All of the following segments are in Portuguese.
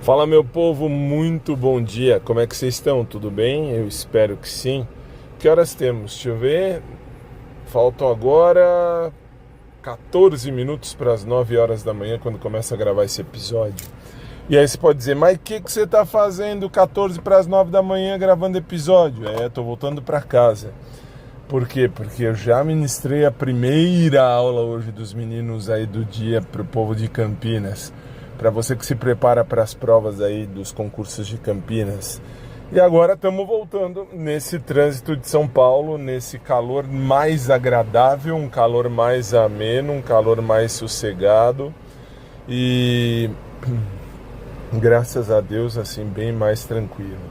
Fala, meu povo, muito bom dia. Como é que vocês estão? Tudo bem? Eu espero que sim. Que horas temos? Deixa eu ver. Faltam agora 14 minutos para as 9 horas da manhã, quando começa a gravar esse episódio. E aí você pode dizer, mas o que você está fazendo 14 para as 9 da manhã gravando episódio? Tô voltando para casa. Por quê? Porque eu já ministrei a primeira aula hoje dos meninos aí do dia para o povo de Campinas. Para você que se prepara para as provas aí dos concursos de Campinas. E agora estamos voltando nesse trânsito de São Paulo, nesse calor mais agradável, um calor mais ameno, um calor mais sossegado e, graças a Deus, assim, bem mais tranquilo.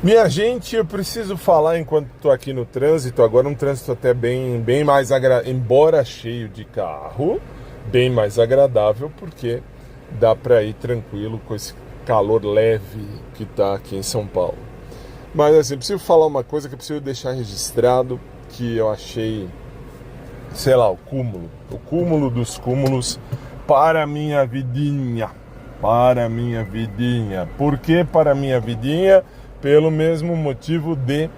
Minha gente, eu preciso falar enquanto estou aqui no trânsito, agora um trânsito até bem mais agradável, embora cheio de carro, bem mais agradável, porque dá para ir tranquilo com esse calor leve que está aqui em São Paulo. Mas assim, preciso falar uma coisa que eu preciso deixar registrado, que eu achei, sei lá, o cúmulo dos cúmulos para a minha vidinha. Por que para a minha vidinha? Pelo mesmo motivo de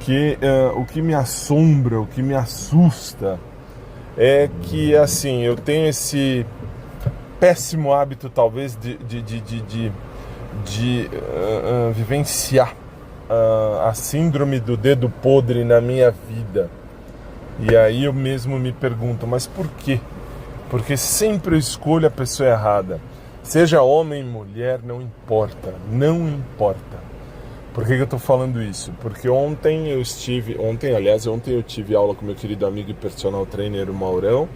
que o que me assombra, o que me assusta é que, assim, eu tenho esse péssimo hábito, talvez, de vivenciar a síndrome do dedo podre na minha vida. E aí eu mesmo me pergunto, mas por quê? Porque sempre eu escolho a pessoa errada. Seja homem, mulher, não importa. Por que eu tô falando isso? Porque ontem eu tive aula com meu querido amigo e personal trainer, o Maurão.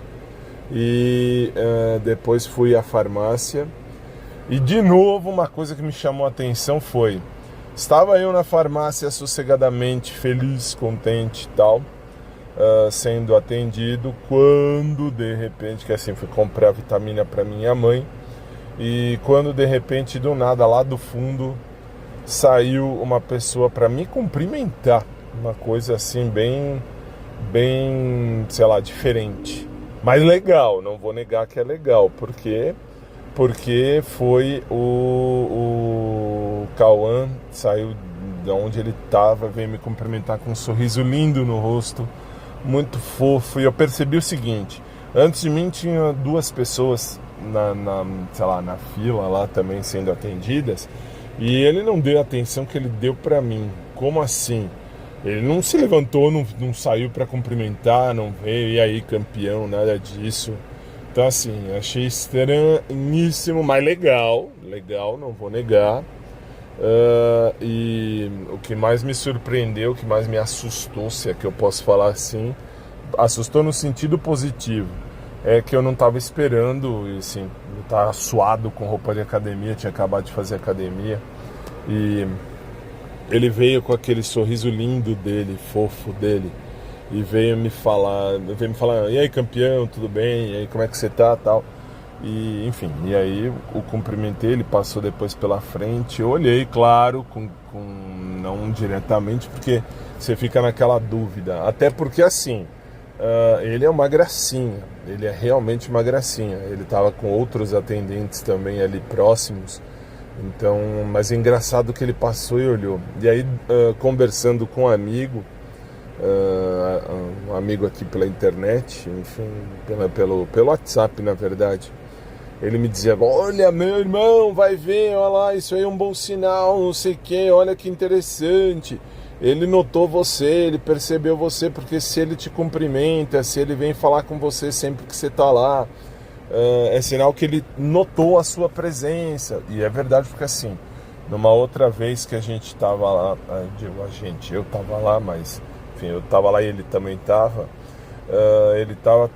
E depois fui à farmácia. E de novo uma coisa que me chamou a atenção foi: estava eu na farmácia sossegadamente, feliz, contente e tal, sendo atendido, quando de repente, que assim, fui comprar vitamina para minha mãe, e quando de repente, do nada, lá do fundo, saiu uma pessoa para me cumprimentar. Uma coisa assim bem, sei lá, diferente. Mas legal, não vou negar que é legal. Por quê? Porque foi o Cauã, saiu de onde ele estava, veio me cumprimentar com um sorriso lindo no rosto, muito fofo. E eu percebi o seguinte: antes de mim tinha duas pessoas na fila lá também sendo atendidas, e ele não deu a atenção que ele deu pra mim. Como assim? Ele não se levantou, não saiu pra cumprimentar, não veio, e aí, campeão, nada disso. Então, assim, achei estranhíssimo, mas legal, não vou negar. E o que mais me surpreendeu, o que mais me assustou, se é que eu posso falar assim, assustou no sentido positivo, é que eu não estava esperando, e assim, eu estava suado com roupa de academia, tinha acabado de fazer academia, e ele veio com aquele sorriso lindo dele, fofo dele, e veio me falar, e aí, campeão, tudo bem? E aí, como é que você tá, tal? E, enfim, e aí o cumprimentei, ele passou depois pela frente, eu olhei, claro, não diretamente, porque você fica naquela dúvida, até porque, assim, ele é uma gracinha, ele é realmente uma gracinha. Ele estava com outros atendentes também ali próximos, então, mas é engraçado que ele passou e olhou. E aí, conversando com um amigo aqui pela internet, enfim, pelo WhatsApp, na verdade, ele me dizia: olha, meu irmão, vai ver, olha lá, isso aí é um bom sinal, não sei o que, olha que interessante. Ele notou você, ele percebeu você, porque se ele te cumprimenta, se ele vem falar com você sempre que você tá lá, é sinal que ele notou a sua presença. E é verdade, porque assim, numa outra vez que a gente tava lá, eu tava lá, mas enfim, eu tava lá e ele também tava, ele tava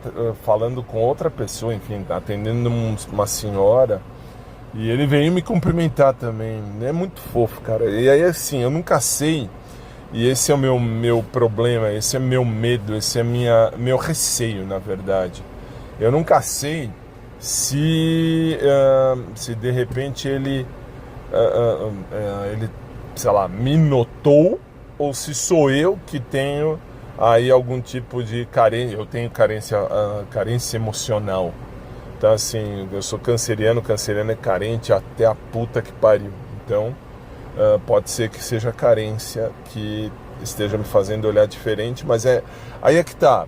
falando com outra pessoa, enfim, atendendo uma senhora, e ele veio me cumprimentar também. É muito fofo, cara. E aí, assim, eu nunca sei. E esse é o meu problema, esse é meu medo, esse é meu receio, na verdade. Eu nunca sei se de repente ele, sei lá, me notou, ou se sou eu que tenho aí algum tipo de carência. Eu tenho carência emocional. Então assim, eu sou canceriano é carente até a puta que pariu. Então pode ser que seja carência que esteja me fazendo olhar diferente, mas aí é que tá.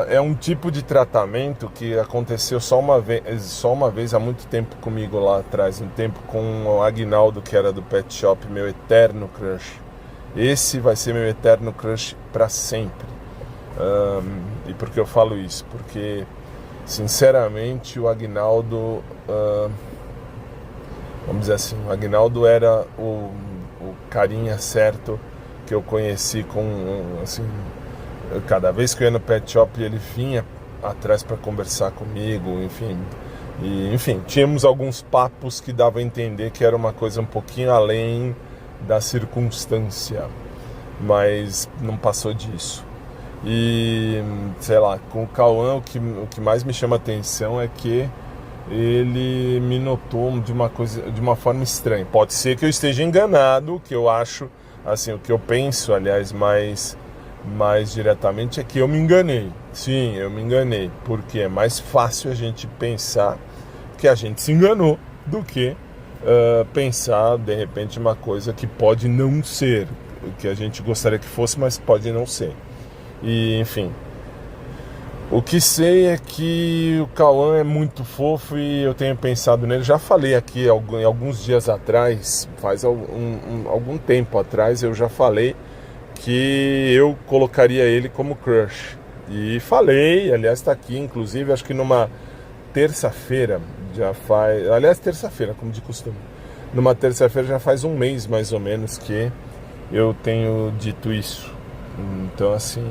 É um tipo de tratamento que aconteceu só uma vez há muito tempo comigo lá atrás, um tempo com o Aguinaldo, que era do Pet Shop, meu eterno crush. Esse vai ser meu eterno crush para sempre. E por que eu falo isso? Porque, sinceramente, o Aguinaldo, vamos dizer assim, o Aguinaldo era o carinha certo que eu conheci assim, cada vez que eu ia no Pet Shop ele vinha atrás para conversar comigo, enfim, tínhamos alguns papos que davam a entender que era uma coisa um pouquinho além da circunstância, mas não passou disso. E sei lá, com o Cauã o que mais me chama atenção é que ele me notou de uma forma estranha. Pode ser que eu esteja enganado, o que eu acho, assim, o que eu penso, aliás, mais diretamente é que eu me enganei. Sim, eu me enganei, porque é mais fácil a gente pensar que a gente se enganou do que pensar, de repente, uma coisa que pode não ser o que a gente gostaria que fosse, mas pode não ser. E, enfim, o que sei é que o Cauã é muito fofo e eu tenho pensado nele. Já falei aqui em alguns dias atrás, faz algum tempo atrás, eu já falei que eu colocaria ele como crush. E falei, aliás, está aqui, inclusive, acho que numa terça-feira, terça-feira, como de costume. Numa terça-feira já faz um mês, mais ou menos, que eu tenho dito isso. Então, assim,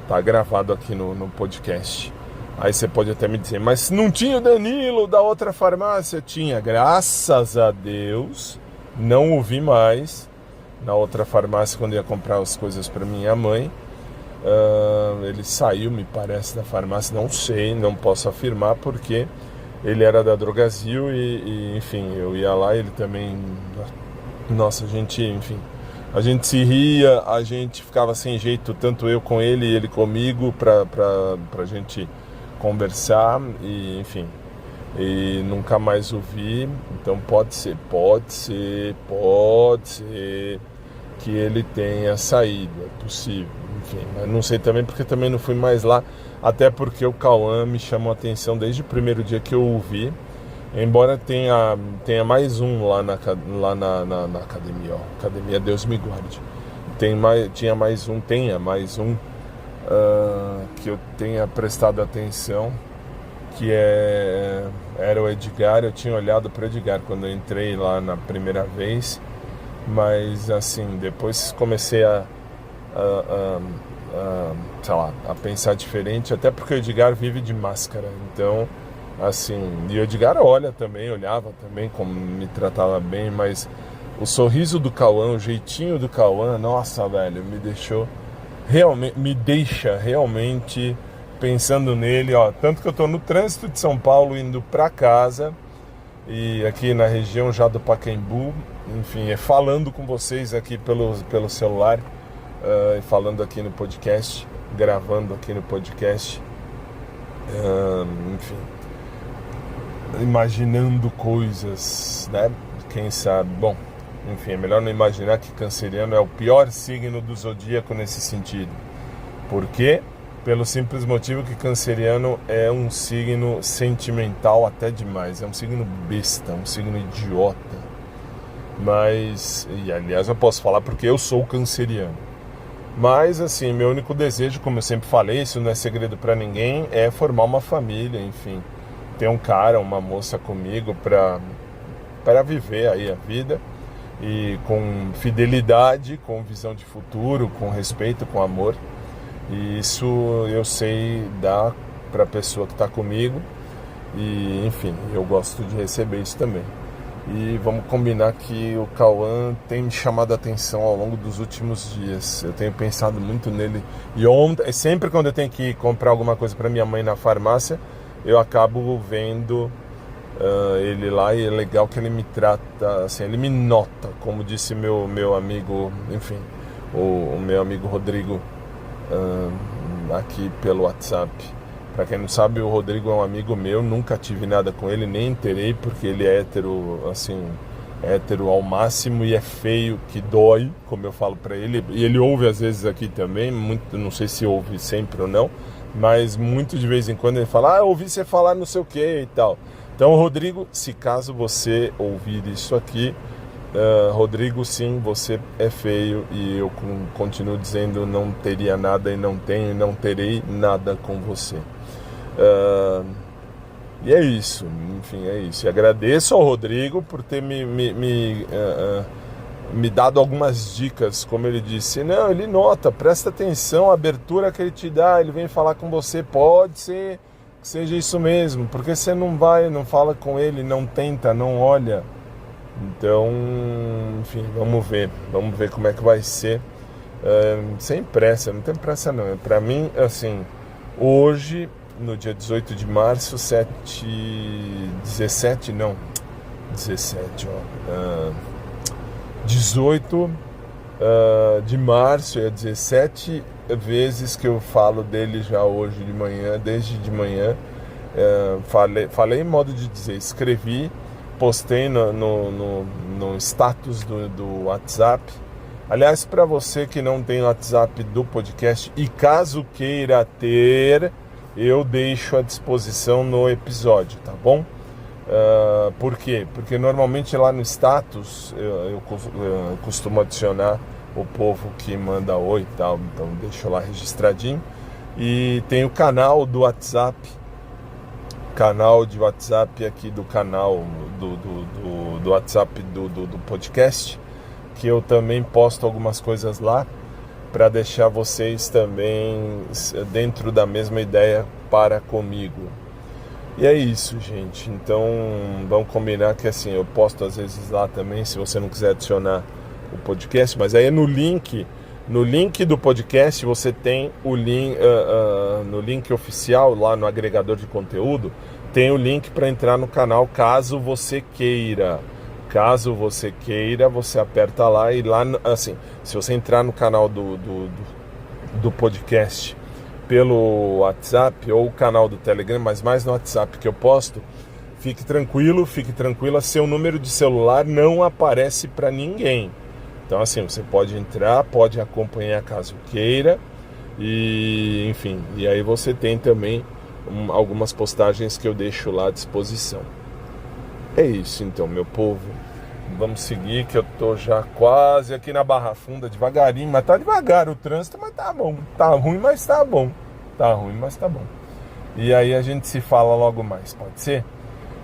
tá gravado aqui no podcast. Aí você pode até me dizer, mas não tinha o Danilo da outra farmácia? Tinha, graças a Deus, não o vi mais na outra farmácia quando ia comprar as coisas para minha mãe. Ele saiu, me parece, da farmácia, não sei, não posso afirmar, porque ele era da Drogazil e enfim, eu ia lá, ele também, nossa, a gente se ria, a gente ficava sem jeito, tanto eu com ele e ele comigo, pra gente conversar, e enfim, e nunca mais o vi. Então pode ser que ele tenha saído, é possível, enfim, mas não sei também, porque também não fui mais lá, até porque o Cauã me chamou a atenção desde o primeiro dia que eu o vi, embora tenha mais um lá na academia, academia Deus me guarde, tenha mais um que eu tenha prestado atenção, que era o Edgar. Eu tinha olhado para o Edgar quando eu entrei lá na primeira vez, mas assim, depois comecei a pensar diferente, até porque o Edgar vive de máscara, então assim, e o Edgar olhava também, como me tratava bem, mas o sorriso do Cauã, o jeitinho do Cauã, nossa, velho, me deixa realmente pensando nele, ó, tanto que eu tô no trânsito de São Paulo indo pra casa, e aqui na região já do Pacaembu, enfim, falando com vocês aqui pelo celular, e falando aqui no podcast, gravando aqui no podcast, enfim, imaginando coisas, né? Quem sabe, bom, enfim, é melhor não imaginar que canceriano é o pior signo do zodíaco nesse sentido. Por quê? Pelo simples motivo que canceriano é um signo sentimental até demais, é um signo besta, um signo idiota. Mas, e aliás eu posso falar porque eu sou canceriano. Mas assim, meu único desejo, como eu sempre falei, isso não é segredo pra ninguém, é formar uma família, enfim. Ter um cara, uma moça comigo para viver aí a vida, e com fidelidade, com visão de futuro, com respeito, com amor. E isso eu sei dar para a pessoa que está comigo, e enfim, eu gosto de receber isso também. E vamos combinar que o Cauã tem me chamado a atenção ao longo dos últimos dias. Eu tenho pensado muito nele, e sempre quando eu tenho que comprar alguma coisa para minha mãe na farmácia, eu acabo vendo ele lá, e é legal que ele me trata, assim, ele me nota, como disse meu amigo, enfim, o meu amigo Rodrigo, aqui pelo WhatsApp. Para quem não sabe, o Rodrigo é um amigo meu, nunca tive nada com ele, nem terei, porque ele é hétero, assim, hétero ao máximo e é feio que dói, como eu falo para ele. E ele ouve às vezes aqui também, muito, não sei se ouve sempre ou não, mas muito de vez em quando ele fala, eu ouvi você falar não sei o que e tal. Então, Rodrigo, se caso você ouvir isso aqui, Rodrigo, sim, você é feio e eu continuo dizendo não teria nada e não tenho e não terei nada com você. E é isso, enfim, é isso. E agradeço ao Rodrigo por ter me dado algumas dicas, como ele disse. Não, ele nota, presta atenção, a abertura que ele te dá, ele vem falar com você, pode ser que seja isso mesmo, porque você não vai, não fala com ele, não tenta, não olha. Então, enfim, vamos ver como é que vai ser. Sem pressa, não tem pressa não. Para mim, assim, hoje, no dia 18 de março, 18 de março, é 17 vezes que eu falo dele já hoje de manhã, desde de manhã. Falei em modo de dizer, escrevi, postei no status do WhatsApp. Aliás, para você que não tem o WhatsApp do podcast e caso queira ter, eu deixo à disposição no episódio, tá bom? Por quê? Porque normalmente lá no status eu costumo adicionar o povo que manda oi e tal, então deixo lá registradinho. E tem o canal do WhatsApp, canal de WhatsApp aqui do canal do WhatsApp do podcast, que eu também posto algumas coisas lá para deixar vocês também dentro da mesma ideia para comigo. E é isso, gente. Então vamos combinar que assim, eu posto às vezes lá também, se você não quiser adicionar o podcast, mas aí é no link do podcast você tem o link, no link oficial lá no agregador de conteúdo, tem o link para entrar no canal caso você queira. Caso você queira, você aperta lá e lá, assim, se você entrar no canal do podcast pelo WhatsApp ou o canal do Telegram, mas mais no WhatsApp que eu posto, fique tranquila, seu número de celular não aparece para ninguém. Então assim, você pode entrar, pode acompanhar caso queira e enfim, e aí você tem também algumas postagens que eu deixo lá à disposição. É isso então, meu povo. Vamos seguir que eu tô já quase aqui na Barra Funda, devagarinho, mas tá devagar o trânsito, mas tá bom. Tá ruim, mas tá bom. E aí a gente se fala logo mais, pode ser?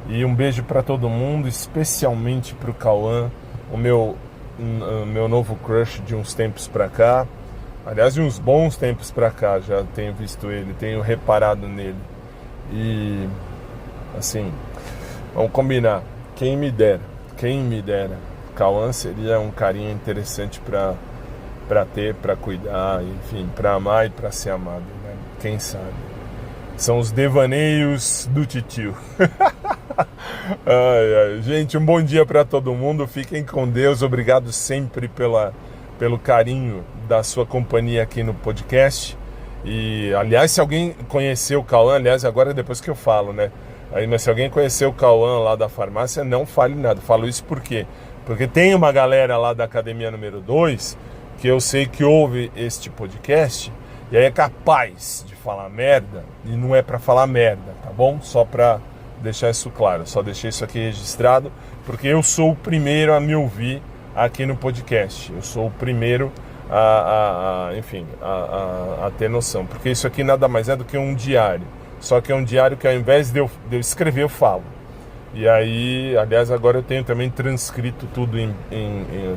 E um beijo pra todo mundo, especialmente pro Cauã, o meu novo crush de uns tempos pra cá. Aliás, de uns bons tempos pra cá, já tenho visto ele, tenho reparado nele. E assim, vamos combinar, quem me dera, Cauã seria um carinha interessante para ter, para cuidar, enfim, para amar e para ser amado, né? Quem sabe? São os devaneios do titio. Gente, um bom dia para todo mundo, fiquem com Deus, obrigado sempre pelo carinho da sua companhia aqui no podcast. E, aliás, se alguém conheceu o Cauã, aliás, agora é depois que eu falo, né? Aí, mas se alguém conheceu o Cauã lá da farmácia, não fale nada. Falo isso por quê? Porque tem uma galera lá da Academia número 2 que eu sei que ouve este podcast e aí é capaz de falar merda e não é pra falar merda, tá bom? Só pra deixar isso claro, só deixei isso aqui registrado porque eu sou o primeiro a me ouvir aqui no podcast. Eu sou o primeiro a ter noção, porque isso aqui nada mais é do que um diário. Só que é um diário que ao invés de eu escrever, eu falo. E aí, aliás, agora eu tenho também transcrito tudo em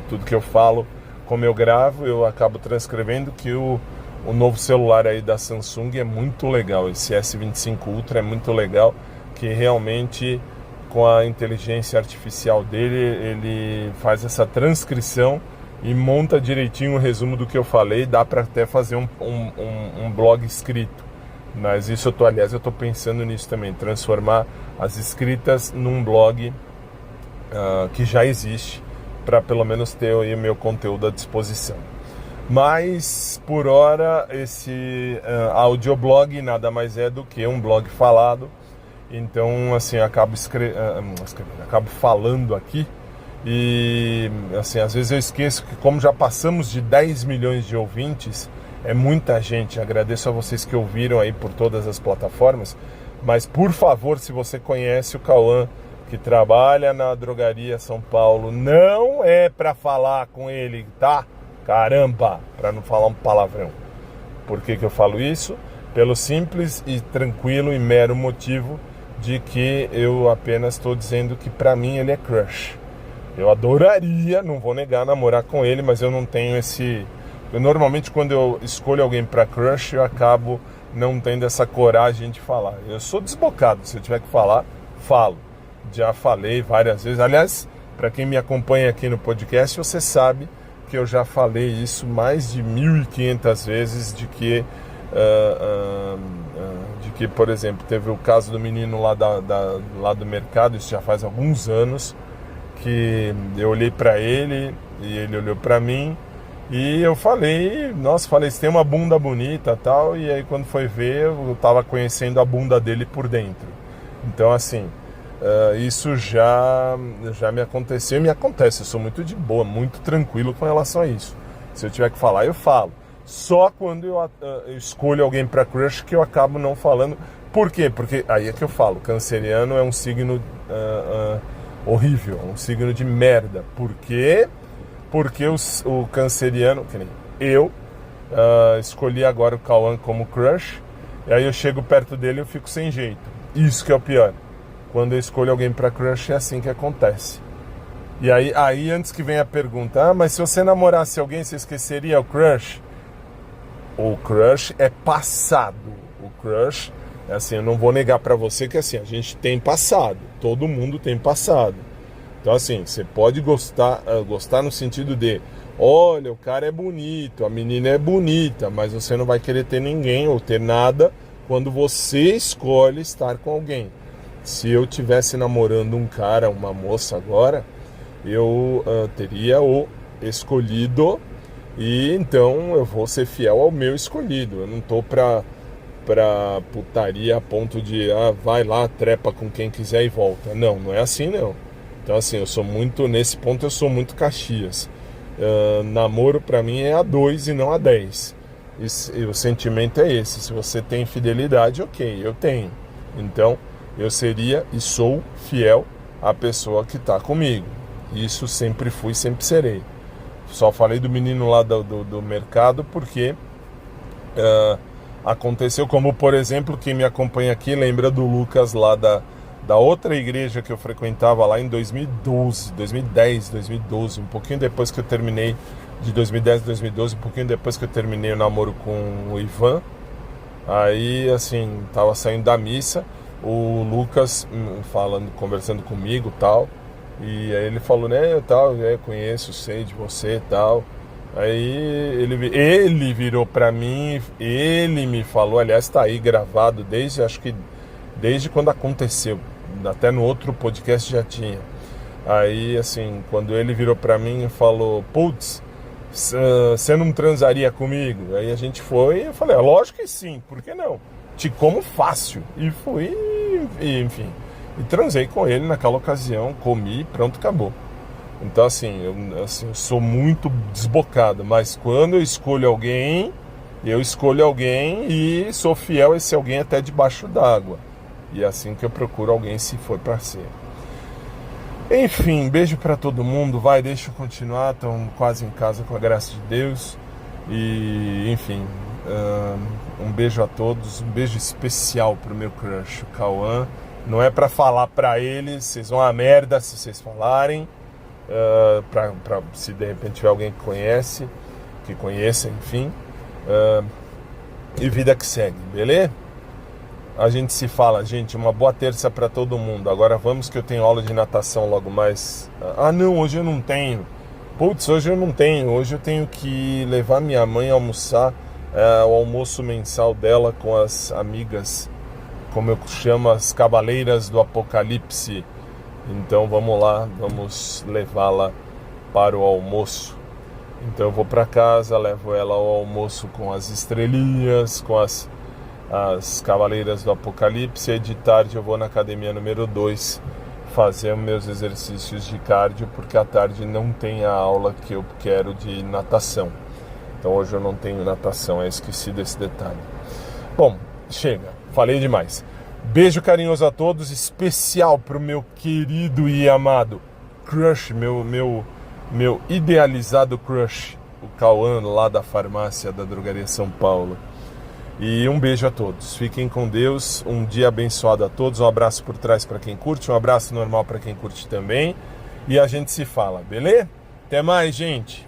tudo que eu falo, como eu gravo, eu acabo transcrevendo, que o novo celular aí da Samsung é muito legal. Esse S25 Ultra é muito legal, que realmente com a inteligência artificial dele, ele faz essa transcrição e monta direitinho o resumo do que eu falei. Dá para até fazer um blog escrito. Mas isso eu tô pensando nisso também, transformar as escritas num blog que já existe, para pelo menos ter aí o meu conteúdo à disposição. Mas, por hora, esse audioblog nada mais é do que um blog falado. Então, assim, acabo falando aqui. E, assim, às vezes eu esqueço que, como já passamos de 10 milhões de ouvintes, é muita gente. Agradeço a vocês que ouviram aí por todas as plataformas. Mas, por favor, se você conhece o Cauã, que trabalha na Drogaria São Paulo, não é para falar com ele, tá? Caramba, para não falar um palavrão. Por que eu falo isso? Pelo simples e tranquilo e mero motivo de que eu apenas estou dizendo que para mim ele é crush. Eu adoraria, não vou negar, namorar com ele, mas eu não tenho esse... Normalmente quando eu escolho alguém para crush, eu acabo não tendo essa coragem de falar. Eu sou desbocado, se eu tiver que falar, falo. Já falei várias vezes. Aliás, para quem me acompanha aqui no podcast, você sabe que eu já falei isso mais de 1.500 vezes, de que, por exemplo, teve o caso do menino lá do mercado, isso já faz alguns anos, que eu olhei para ele e ele olhou para mim e eu falei, você tem uma bunda bonita e tal, e aí quando foi ver, eu tava conhecendo a bunda dele por dentro. Então, assim, isso já me aconteceu e me acontece. Eu sou muito de boa, muito tranquilo com relação a isso. Se eu tiver que falar, eu falo. Só quando eu escolho alguém para crush que eu acabo não falando. Por quê? Porque aí é que eu falo, canceriano é um signo horrível, um signo de merda. Por quê? Porque o canceriano, que nem eu, escolhi agora o Cauã como crush, e aí eu chego perto dele e eu fico sem jeito. Isso que é o pior. Quando eu escolho alguém para crush, é assim que acontece. E aí antes que venha a pergunta, mas se você namorasse alguém, você esqueceria o crush? O crush é passado. O crush, é assim, eu não vou negar para você que assim, a gente tem passado. Todo mundo tem passado. Então assim, você pode gostar no sentido de, olha, o cara é bonito, a menina é bonita, mas você não vai querer ter ninguém ou ter nada quando você escolhe estar com alguém. Se eu estivesse namorando um cara, uma moça agora, eu teria o escolhido e então eu vou ser fiel ao meu escolhido. Eu não tô pra putaria a ponto de vai lá, trepa com quem quiser e volta. Não é assim não. Então assim, nesse ponto eu sou muito Caxias. Namoro pra mim é A2 e não A10. E o sentimento é esse. Se você tem fidelidade, ok, eu tenho. Então eu seria e sou fiel à pessoa que está comigo. Isso sempre fui, sempre serei. Só falei do menino lá do mercado porque aconteceu, como por exemplo, quem me acompanha aqui lembra do Lucas lá da outra igreja que eu frequentava lá em 2010, 2012, um pouquinho depois que eu terminei, de 2010 a 2012, um pouquinho depois que eu terminei o namoro com o Ivan. Aí, assim, tava saindo da missa, o Lucas conversando comigo e tal, e aí ele falou, né, tal, conheço, sei de você e tal. Aí ele virou pra mim, ele me falou, aliás, tá aí gravado desde quando aconteceu, até no outro podcast já tinha. Aí, assim, quando ele virou pra mim e falou, putz, você não transaria comigo? Aí a gente foi e eu falei, lógico que sim, por que não? Te como fácil. E fui, enfim, e transei com ele naquela ocasião, comi, pronto, acabou. Então assim, eu sou muito desbocado, mas quando eu escolho alguém e sou fiel a esse alguém até debaixo d'água. E é assim que eu procuro alguém, se for pra ser. Enfim, beijo pra todo mundo, deixa eu continuar, estão quase em casa com a graça de Deus. E, enfim, um beijo a todos, um beijo especial pro meu crush, o Cauã. Não é pra falar pra ele, vocês vão a merda se vocês falarem. Se de repente tiver alguém que conheça, enfim. E vida que segue, beleza? A gente se fala, gente, uma boa terça pra todo mundo. Agora vamos que eu tenho aula de natação logo mais. Não, hoje eu não tenho. Putz, hoje eu não tenho. Hoje eu tenho que levar minha mãe a almoçar o almoço mensal dela com as amigas, como eu chamo, as Cavaleiras do Apocalipse. Então vamos lá, vamos levá-la para o almoço. Então eu vou para casa, levo ela ao almoço com as estrelinhas, com as Cavaleiras do Apocalipse, e de tarde eu vou na academia número 2 fazer meus exercícios de cardio, porque à tarde não tem a aula que eu quero de natação. Então hoje eu não tenho natação, eu esqueci desse detalhe. Bom, chega, falei demais. Beijo carinhoso a todos, especial pro meu querido e amado crush, meu idealizado crush, o Cauã lá da farmácia da Drogaria São Paulo. E um beijo a todos, fiquem com Deus, um dia abençoado a todos, um abraço por trás para quem curte, um abraço normal para quem curte também, e a gente se fala, beleza? Até mais, gente!